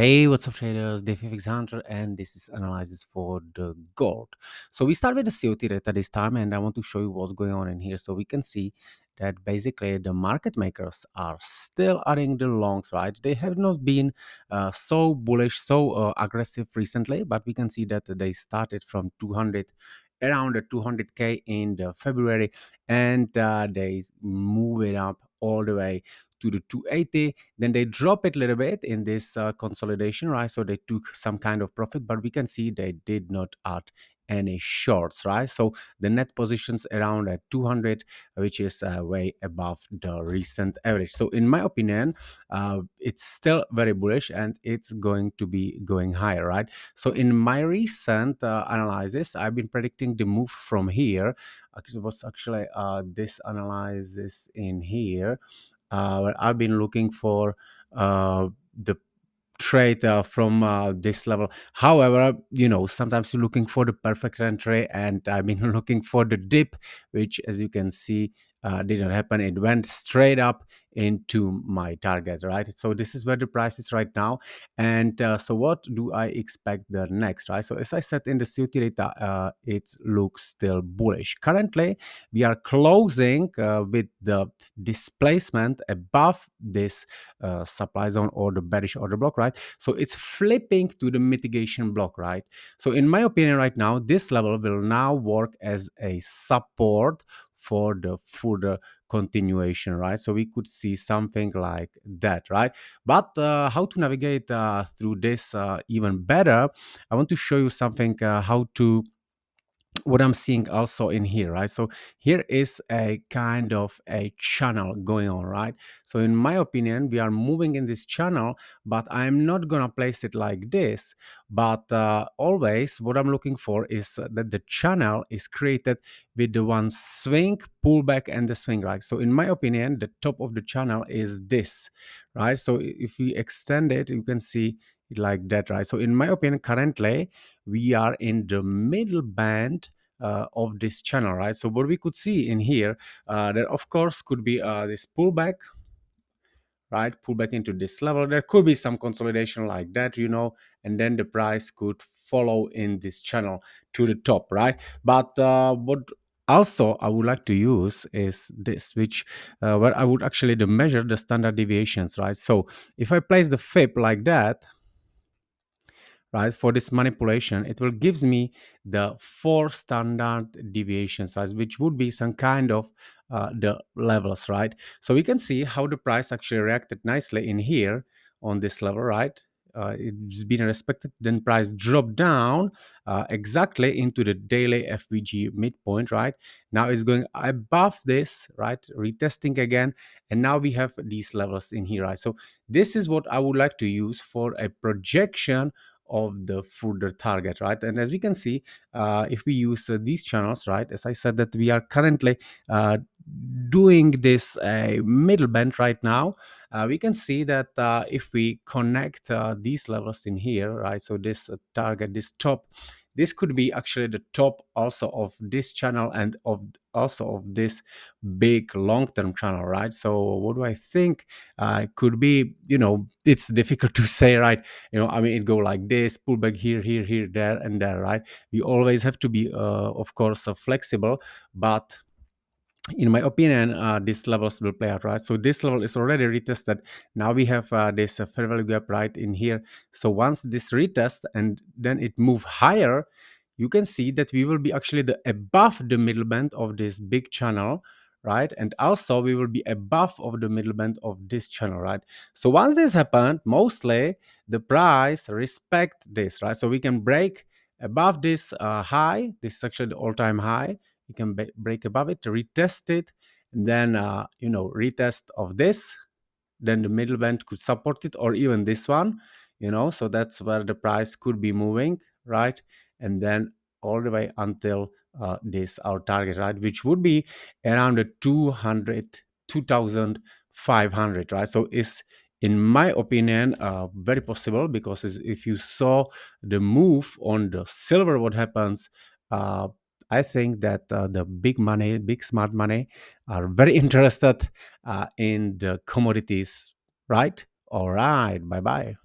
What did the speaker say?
Hey, what's up, traders? Deviations Hunter, and this is analysis for the gold. So we start with the COT data this time, and I want to show you what's going on in here. So we can see that basically the market makers are still adding the longs, right? They have not been so bullish, so aggressive recently, but we can see that they started from 200, around the 200k in the February, and they move it up all the way to the 280. Then they drop it a little bit in this consolidation, right? So they took some kind of profit, but we can see they did not add any shorts, right? So the net positions around at 200, which is way above the recent average. So in my opinion, it's still very bullish and it's going to be going higher, right? So in my recent analysis, I've been predicting the move from here. It was actually this analysis in here where I've been looking for the trade from this level. However, sometimes you're looking for the perfect entry, and I've been looking for the dip, which, as you can see, didn't happen. It went straight up into my target, right? So this is where the price is right now. And so what do I expect the next, right? So as I said in the COT data, it looks still bullish. Currently, we are closing with the displacement above this supply zone or the bearish order block, right? So it's flipping to the mitigation block, right? So in my opinion right now, this level will now work as a support for the further continuation, right? So we could see something like that, right? But how to navigate through this even better, I want to show you something how to what I'm seeing also in here, right? So here is a kind of a channel going on, right? So in my opinion, we are moving in this channel, but I'm not gonna place it like this. But always what I'm looking for is that the channel is created with the one swing, pullback, and the swing, right? So in my opinion, the top of the channel is this, right? So if we extend it, you can see it like that, right? So in my opinion, currently, we are in the middle band of this channel, right? So what we could see in here, there of course could be this pullback, right? Pullback into this level. There could be some consolidation like that, and then the price could follow in this channel to the top, right? But what also I would like to use is this, which where I would actually measure the standard deviations, right? So if I place the fib like that, right, for this manipulation, it will gives me the 4 standard deviations, right, which would be some kind of the levels, right? So we can see how the price actually reacted nicely in here on this level, right? It's been respected, then price dropped down exactly into the daily FVG midpoint, right? Now it's going above this, right? Retesting again, and now we have these levels in here, right? So this is what I would like to use for a projection of the further target, right? And as we can see, if we use these channels, right, as I said that we are currently doing this middle band right now, we can see that if we connect these levels in here, right, so this target, this top, this could be actually the top also of this channel and of also of this big long-term channel, right? So what do I think could be, it's difficult to say, right? I mean, it go like this, pull back here, here, here, there, and there, right? We always have to be of course flexible, but in my opinion, these levels will play out, right? So this level is already retested. Now we have this fair value gap right in here. So once this retest and then it move higher, you can see that we will be actually above the middle band of this big channel, right? And also we will be above of the middle band of this channel, right? So once this happened, mostly the price respect this, right? So we can break above this high. This is actually the all-time high. You can break above it, retest it, and then retest of this. Then the middle band could support it, or even this one. So that's where the price could be moving, right? And then all the way until this our target, right, which would be around the 200 2500, right? So is, in my opinion, very possible, because if you saw the move on the silver, what happens, uh, I think that the big money, big smart money, are very interested in the commodities, right? All right. Bye bye.